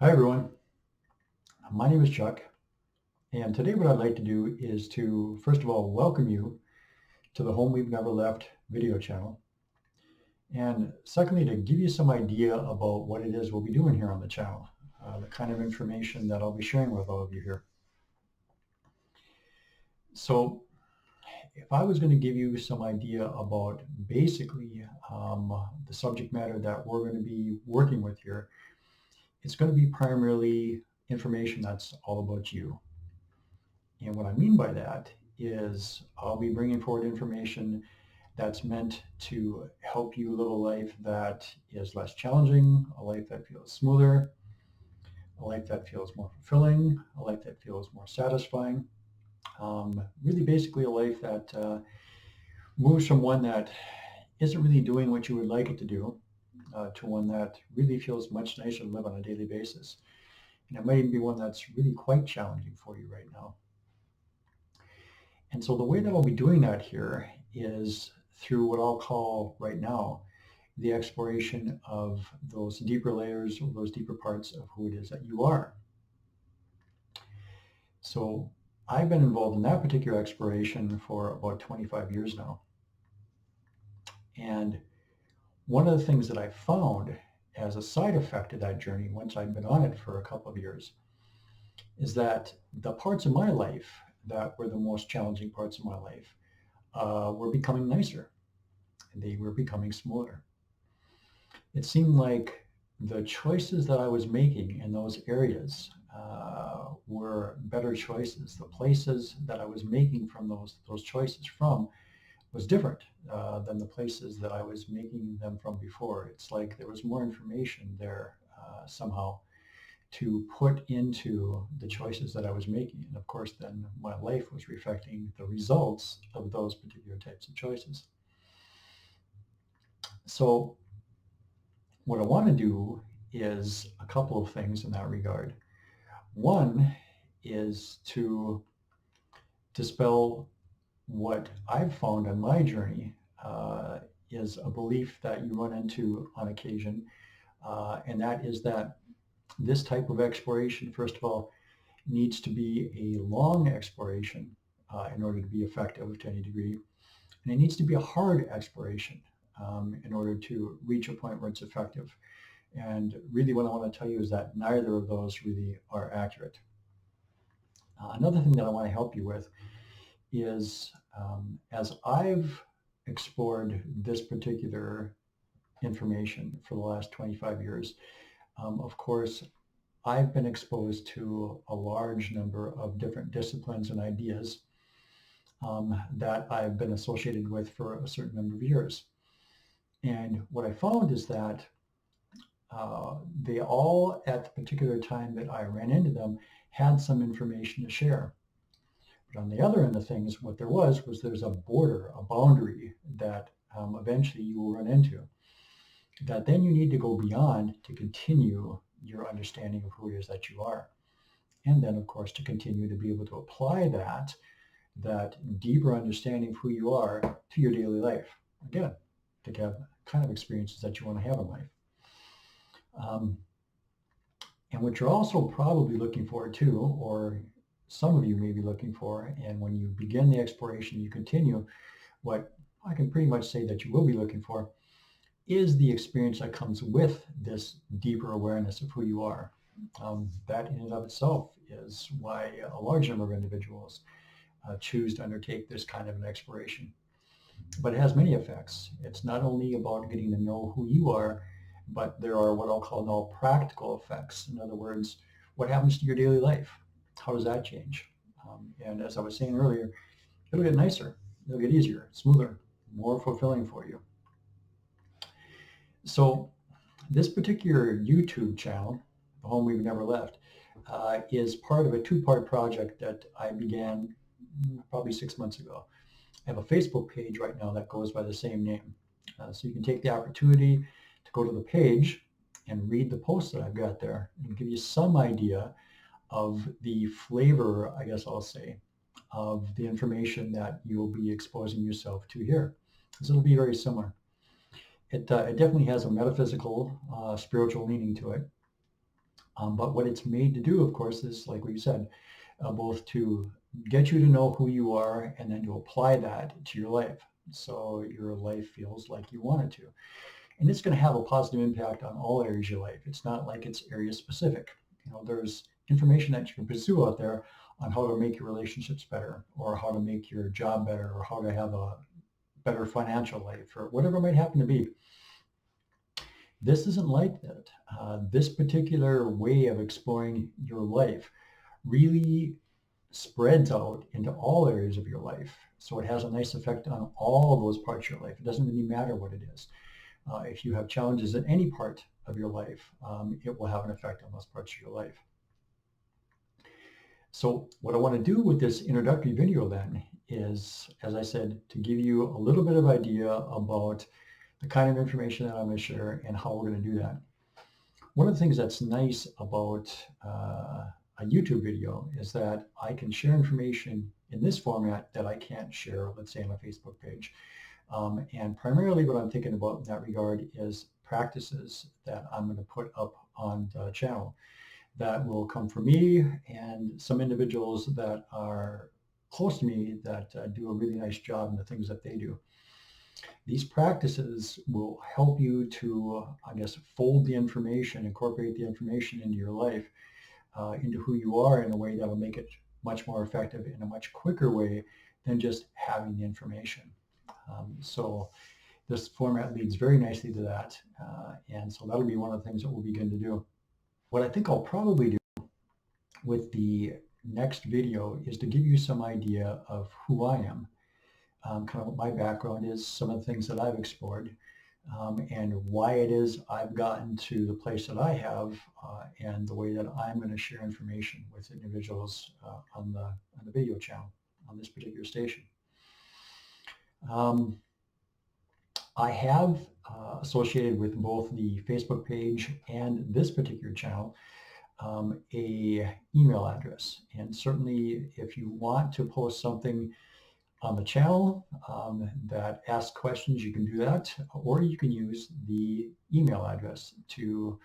Hi everyone, my name is Chuck, and today what I'd like to do is to first of all welcome you to the Home We've Never Left video channel, and secondly to give you some idea about what it is we'll be doing here on the channel, the kind of information that I'll be sharing with all of you here. So if I was going to give you some idea about basically the subject matter that we're going to be working with here, it's going to be primarily information that's all about you. And what I mean by that is I'll be bringing forward information that's meant to help you live a life that is less challenging, a life that feels smoother, a life that feels more fulfilling, a life that feels more satisfying. Really basically a life that moves from one that isn't really doing what you would like it to do to one that really feels much nicer to live on a daily basis. And it might even be one that's really quite challenging for you right now. And so the way that I'll be doing that here is through what I'll call right now the exploration of those deeper layers or those deeper parts of who it is that you are. So I've been involved in that particular exploration for about 25 years now. And one of the things that I found as a side effect of that journey, once I'd been on it for a couple of years, is that the parts of my life that were the most challenging parts of my life were becoming nicer. They were becoming smoother. It seemed like the choices that I was making in those areas were better choices. The places that I was making from those choices from was different than the places that I was making them from before. It's like there was more information there somehow to put into the choices that I was making. And of course, then my life was reflecting the results of those particular types of choices. So what I want to do is a couple of things in that regard. One is to dispel what I've found on my journey is a belief that you run into on occasion, and that is that this type of exploration, first of all, needs to be a long exploration in order to be effective to any degree, and it needs to be a hard exploration in order to reach a point where it's effective. And really what I want to tell you is that neither of those really are accurate. Another thing that I want to help you with is as I've explored this particular information for the last 25 years, of course, I've been exposed to a large number of different disciplines and ideas that I've been associated with for a certain number of years. And what I found is that they all, at the particular time that I ran into them, had some information to share. But on the other end of things, what there was there's a border, a boundary that eventually you will run into that then you need to go beyond to continue your understanding of who it is that you are. And then, of course, to continue to be able to apply that deeper understanding of who you are to your daily life. Again, to have kind of experiences that you want to have in life. And what you're also probably looking for too, or some of you may be looking for, and when you begin the exploration, you continue, what I can pretty much say that you will be looking for is the experience that comes with this deeper awareness of who you are. That in and of itself is why a large number of individuals choose to undertake this kind of an exploration. But it has many effects. It's not only about getting to know who you are, but there are what I'll call now practical effects. In other words, what happens to your daily life? How does that change? And as I was saying earlier, it'll get nicer, it'll get easier, smoother, more fulfilling for you. So this particular YouTube channel, The Home We've Never Left, is part of a two-part project that I began probably 6 months ago. I have a Facebook page right now that goes by the same name. So you can take the opportunity to go to the page and read the posts that I've got there and give you some idea of the flavor, I guess I'll say, of the information that you'll be exposing yourself to here. Because it'll be very similar. It definitely has a metaphysical, spiritual leaning to it. But what it's made to do, of course, is like we said, both to get you to know who you are and then to apply that to your life. So your life feels like you want it to. And it's going to have a positive impact on all areas of your life. It's not like it's area specific. There's information that you can pursue out there on how to make your relationships better, or how to make your job better, or how to have a better financial life, or whatever it might happen to be. This isn't like that. This particular way of exploring your life really spreads out into all areas of your life. So it has a nice effect on all those parts of your life. It doesn't really matter what it is. If you have challenges in any part of your life, it will have an effect on those parts of your life. So what I want to do with this introductory video then is, as I said, to give you a little bit of idea about the kind of information that I'm going to share and how we're going to do that. One of the things that's nice about a YouTube video is that I can share information in this format that I can't share, let's say, on a Facebook page. And primarily what I'm thinking about in that regard is practices that I'm going to put up on the channel that will come from me and some individuals that are close to me that do a really nice job in the things that they do. These practices will help you to, I guess, fold the information, incorporate the information into your life, into who you are in a way that will make it much more effective in a much quicker way than just having the information. So this format leads very nicely to that. And so that'll be one of the things that we'll begin to do. What I think I'll probably do with the next video is to give you some idea of who I am, kind of what my background is, some of the things that I've explored, and why it is I've gotten to the place that I have, and the way that I'm going to share information with individuals on the video channel on this particular station. I have associated with both the Facebook page and this particular channel a email address. And certainly if you want to post something on the channel that asks questions, you can do that, or you can use the email address to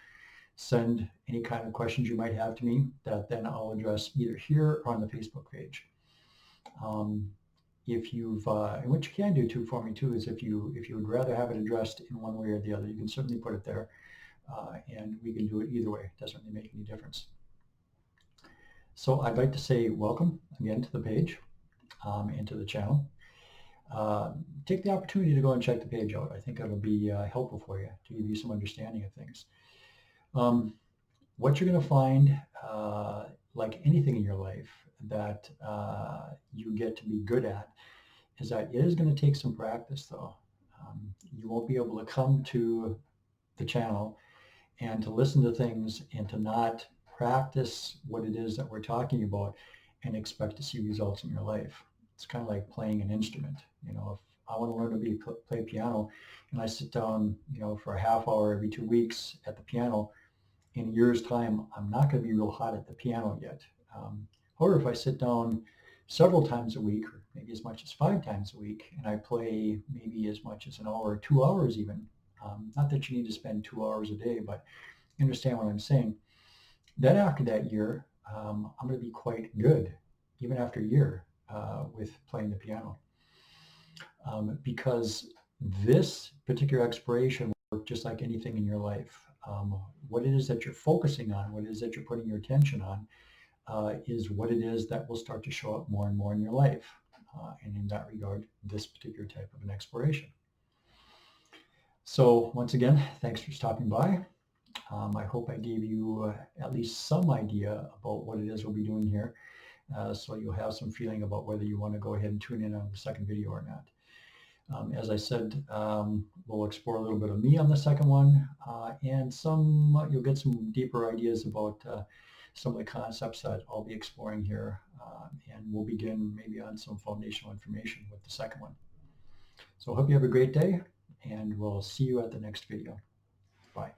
send any kind of questions you might have to me that then I'll address either here or on the Facebook page. If you've, and what you can do too for me too is if you would rather have it addressed in one way or the other, you can certainly put it there, and we can do it either way. It doesn't really make any difference. So I'd like to say welcome again to the page and to the channel. Take the opportunity to go and check the page out. I think it'll be helpful for you to give you some understanding of things. What you're going to find, like anything in your life that you get to be good at, is that it is going to take some practice though. You won't be able to come to the channel and to listen to things and to not practice what it is that we're talking about and expect to see results in your life. It's kind of like playing an instrument. If I want to learn to play piano and I sit down, for a half hour every 2 weeks at the piano, in a year's time, I'm not going to be real hot at the piano yet. However, if I sit down several times a week, or maybe as much as 5 times a week, and I play maybe as much as an hour or 2 hours even, not that you need to spend 2 hours a day, but you understand what I'm saying. Then after that year, I'm going to be quite good, even after a year, with playing the piano. Because this particular exploration will work just like anything in your life. What it is that you're focusing on, what it is that you're putting your attention on, is what it is that will start to show up more and more in your life. And in that regard, this particular type of an exploration. So once again, thanks for stopping by. I hope I gave you at least some idea about what it is we'll be doing here, so you'll have some feeling about whether you want to go ahead and tune in on the second video or not. As I said, we'll explore a little bit of me on the second one, and you'll get some deeper ideas about some of the concepts that I'll be exploring here, and we'll begin maybe on some foundational information with the second one. So I hope you have a great day, and we'll see you at the next video. Bye.